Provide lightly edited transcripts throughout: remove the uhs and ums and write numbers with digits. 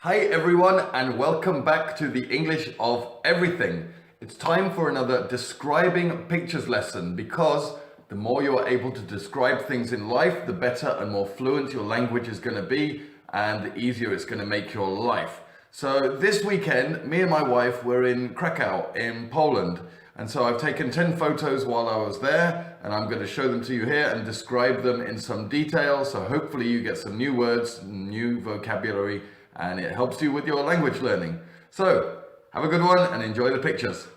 Hi everyone and welcome back to the English of everything. It's time for another describing pictures lesson because the more you are able to describe things in life, the better and more fluent your language is going to be and the easier it's going to make your life. So this weekend, me and my wife were in Krakow in Poland. And so I've taken 10 photos while I was there and I'm going to show them to you here and describe them in some detail. So hopefully you get some new words, new vocabulary, and it helps you with your language learning. So have a good one and enjoy the pictures.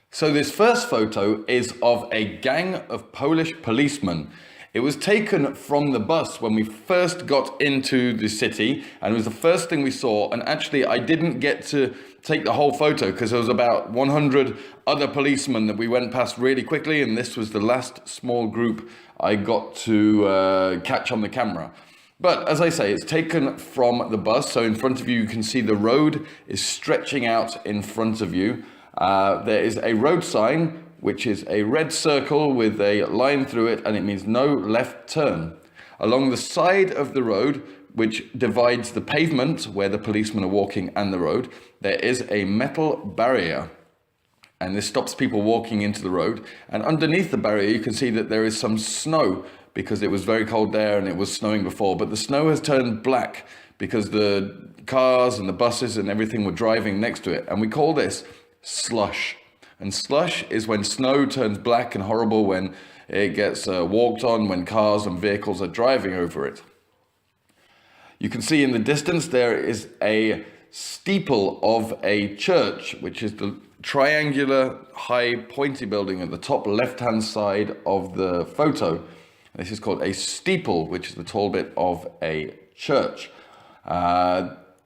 So this first photo is of a gang of Polish policemen. It was taken from the bus when we first got into the city, and it was the first thing we saw. And actually I didn't get to take the whole photo because there was about 100 other policemen that we went past really quickly, and this was the last small group I got to catch on the camera. But as I say, it's taken from the bus. So in front of you, you can see the road is stretching out in front of you. There is a road sign, which is a red circle with a line through it, and it means no left turn. Along the side of the road, which divides the pavement where the policemen are walking and the road, there is a metal barrier. And this stops people walking into the road. And underneath the barrier, you can see that there is some snow because it was very cold there and it was snowing before. But the snow has turned black because the cars and the buses and everything were driving next to it. And we call this slush. And slush is when snow turns black and horrible, when it gets walked on, when cars and vehicles are driving over it. You can see in the distance there is a steeple of a church, which is the triangular high pointy building at the top left-hand side of the photo. This is called a steeple, which is the tall bit of a church.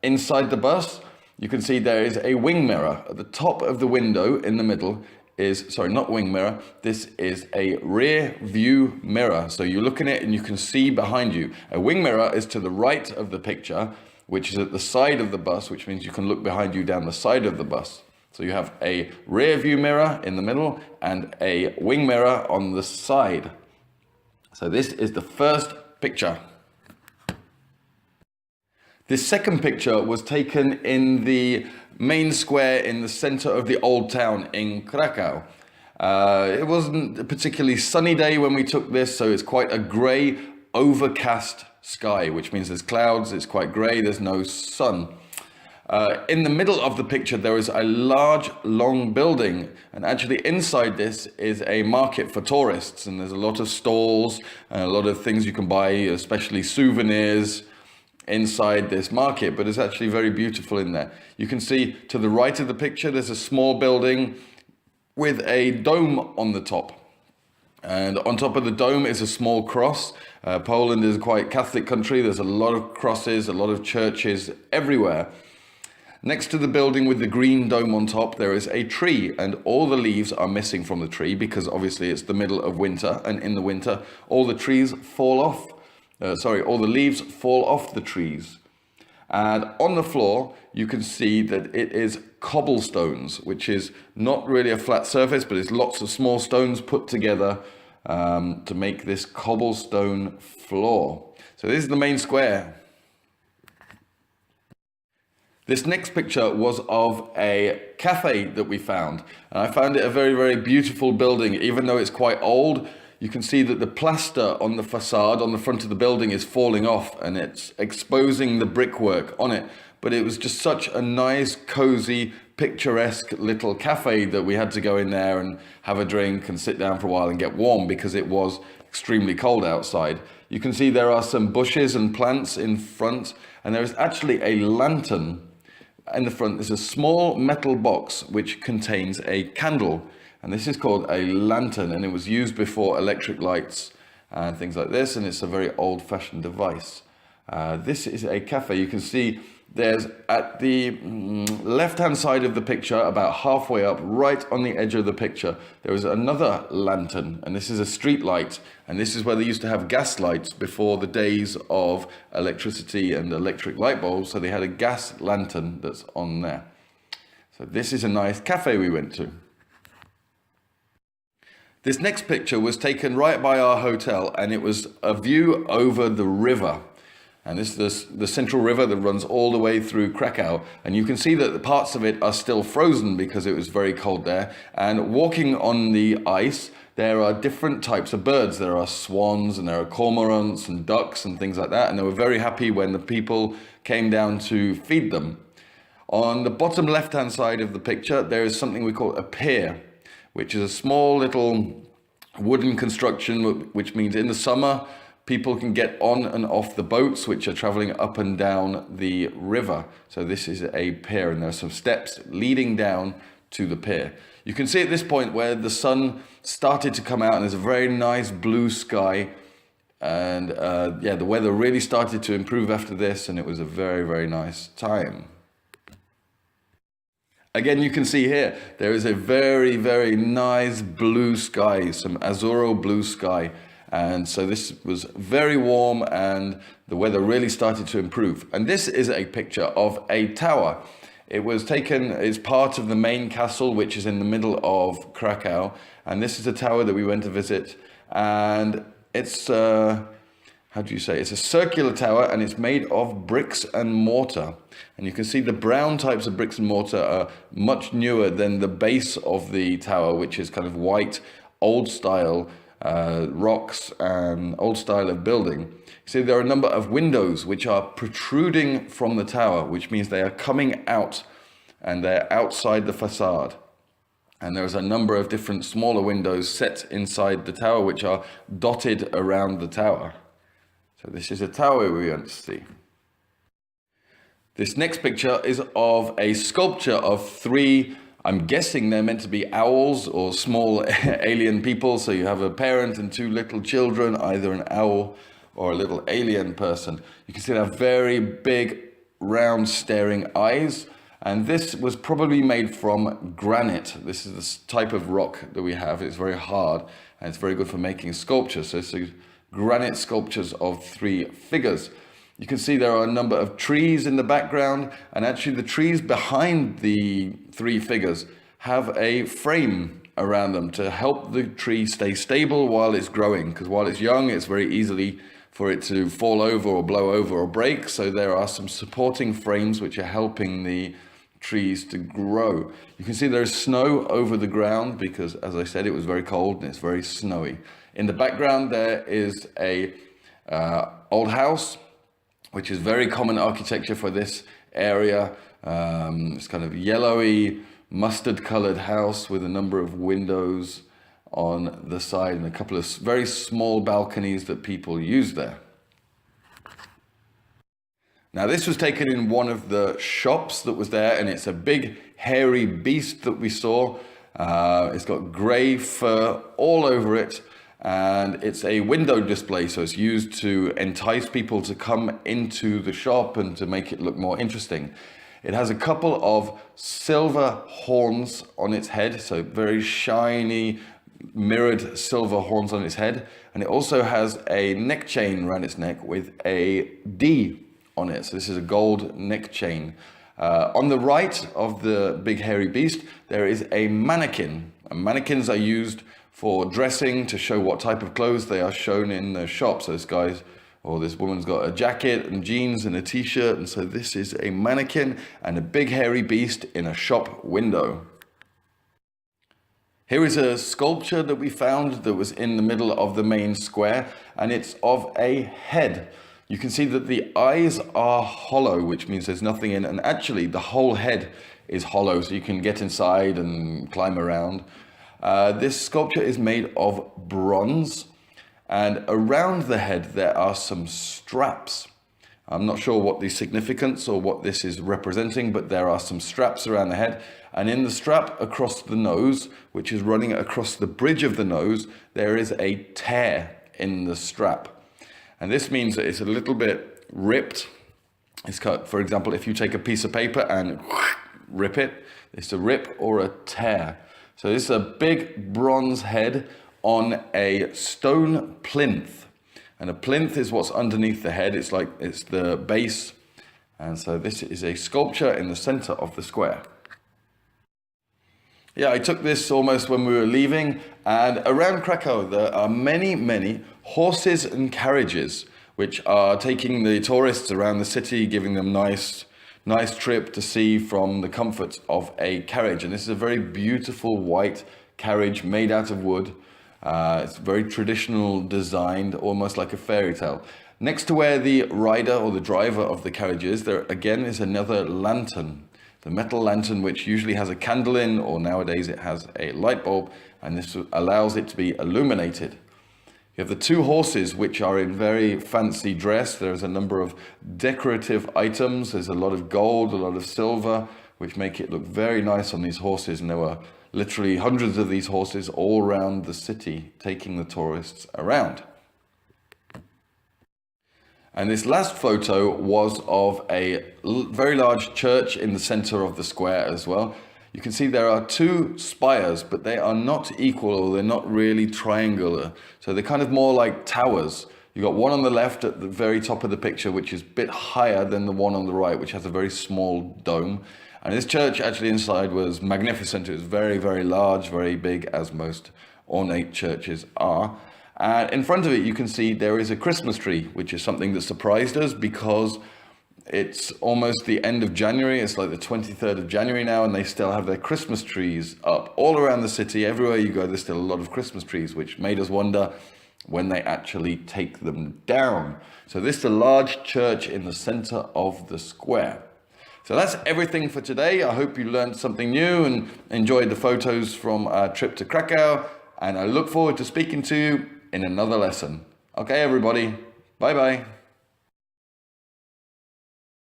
Inside the bus, you can see there is a wing mirror. At the top of the window in the middle is, sorry, not wing mirror, this is a rear view mirror. So you look in it and you can see behind you. A wing mirror is to the right of the picture, which is at the side of the bus, which means you can look behind you down the side of the bus. So you have a rear view mirror in the middle and a wing mirror on the side. So this is the first picture. This second picture was taken in the main square in the center of the old town in Krakow. It wasn't a particularly sunny day when we took this, so it's quite a grey, overcast sky, which means there's clouds, it's quite grey, there's no sun. In the middle of the picture, there is a large, long building, and actually inside this is a market for tourists, and there's a lot of stalls and a lot of things you can buy, especially souvenirs, inside this market, but it's actually very beautiful in there. You can see to the right of the picture, there's a small building with a dome on the top. And on top of the dome is a small cross. Poland is a quite Catholic country. There's a lot of crosses, a lot of churches everywhere. Next to the building with the green dome on top, there is a tree, and all the leaves are missing from the tree because obviously it's the middle of winter, and in the winter, all the trees fall off. All the leaves fall off the trees. And on the floor, you can see that it is cobblestones, which is not really a flat surface, but it's lots of small stones put together to make this cobblestone floor. So this is the main square. This next picture was of a cafe that we found. And I found it a very, very beautiful building. Even though it's quite old, you can see that the plaster on the facade on the front of the building is falling off and it's exposing the brickwork on it. But it was just such a nice, cozy, picturesque little cafe that we had to go in there and have a drink and sit down for a while and get warm because it was extremely cold outside. You can see there are some bushes and plants in front, and there is actually a lantern. In the front, there's a small metal box which contains a candle, and this is called a lantern, and it was used before electric lights and things like this, and it's a very old-fashioned device. This is a cafe. You can see there's at the left-hand side of the picture, about halfway up, right on the edge of the picture, there is another lantern, and this is a street light, and this is where they used to have gas lights before the days of electricity and electric light bulbs, so they had a gas lantern that's on there. So this is a nice cafe we went to. This next picture was taken right by our hotel, and it was a view over the river. And this is the central river that runs all the way through Krakow. And you can see that the parts of it are still frozen because it was very cold there. And walking on the ice, there are different types of birds. There are swans and there are cormorants and ducks and things like that. And they were very happy when the people came down to feed them. On the bottom left-hand side of the picture, there is something we call a pier, which is a small little wooden construction, which means in the summer, people can get on and off the boats which are traveling up and down the river. So this is a pier, and there are some steps leading down to the pier. You can see at this point where the sun started to come out and there's a very nice blue sky. And yeah, the weather really started to improve after this, and it was a very, very nice time. Again, you can see here, there is a very, very nice blue sky, some azuro blue sky. And so this was very warm and the weather really started to improve. And this is a picture of a tower. It was taken as part of the main castle, which is in the middle of Krakow. And this is a tower that we went to visit. And it's, how do you say? It's a circular tower and it's made of bricks and mortar. And you can see the brown types of bricks and mortar are much newer than the base of the tower, which is kind of white, old style rocks and old style of building. You see there are a number of windows which are protruding from the tower, which means they are coming out and they're outside the facade. And there's a number of different smaller windows set inside the tower which are dotted around the tower. So this is a tower we want to see. This next picture is of a sculpture of three, I'm guessing they're meant to be owls or small alien people. So you have a parent and two little children, either an owl or a little alien person. You can see they have very big, round, staring eyes. And this was probably made from granite. This is the type of rock that we have. It's very hard and it's very good for making sculptures. So it's granite sculptures of three figures. You can see there are a number of trees in the background, and actually the trees behind the three figures have a frame around them to help the tree stay stable while it's growing, because while it's young, it's very easily for it to fall over or blow over or break. So there are some supporting frames which are helping the trees to grow. You can see there's snow over the ground because, as I said, it was very cold and it's very snowy. In the background, there is a old house, which is very common architecture for this area. It's kind of yellowy, mustard colored house with a number of windows on the side and a couple of very small balconies that people use there. Now this was taken in one of the shops that was there, and it's a big hairy beast that we saw. It's got grey fur all over it. And it's a window display, so it's used to entice people to come into the shop and to make it look more interesting. It has a couple of silver horns on its head, so very shiny, mirrored silver horns on its head. And it also has a neck chain around its neck with a D on it. So this is a gold neck chain. On the right of the big hairy beast, there is a mannequin. And mannequins are used for dressing to show what type of clothes they are shown in the shop. So this guy's, or this woman's got a jacket and jeans and a t-shirt. And so this is a mannequin and a big hairy beast in a shop window. Here is a sculpture that we found that was in the middle of the main square, and it's of a head. You can see that the eyes are hollow, which means there's nothing in, and actually the whole head is hollow, so you can get inside and climb around. This sculpture is made of bronze, and around the head there are some straps. I'm not sure what the significance or what this is representing, but there are some straps around the head, and in the strap across the nose, which is running across the bridge of the nose, there is a tear in the strap. And this means that it's a little bit ripped. It's cut, for example, if you take a piece of paper and rip it, it's a rip or a tear. So this is a big bronze head on a stone plinth. And a plinth is what's underneath the head. It's like, it's the base. And so this is a sculpture in the center of the square. Yeah, I took this almost when we were leaving. And around Krakow, there are many, many horses and carriages which are taking the tourists around the city, giving them nice trip to see from the comfort of a carriage. And this is a very beautiful white carriage made out of wood. It's very traditional designed, almost like a fairy tale. Next to where the rider or the driver of the carriage is, there again is another lantern. The metal lantern, which usually has a candle in, or nowadays it has a light bulb, and this allows it to be illuminated. You have the two horses, which are in very fancy dress. There's a number of decorative items. There's a lot of gold, a lot of silver, which make it look very nice on these horses. And there were literally hundreds of these horses all around the city, taking the tourists around. And this last photo was of a very large church in the center of the square as well. You can see there are two spires, but they are not equal, or they're not really triangular. So they're kind of more like towers. You've got one on the left at the very top of the picture, which is a bit higher than the one on the right, which has a very small dome. And this church actually inside was magnificent. It was very, very large, very big, as most ornate churches are. And in front of it, you can see there is a Christmas tree, which is something that surprised us because it's almost the end of January. It's like the 23rd of January now, and they still have their Christmas trees up all around the city. Everywhere you go, there's still a lot of Christmas trees, which made us wonder when they actually take them down. So this is a large church in the center of the square. So that's everything for today. I hope you learned something new and enjoyed the photos from our trip to Krakow. And I look forward to speaking to you in another lesson. Okay, everybody. Bye-bye.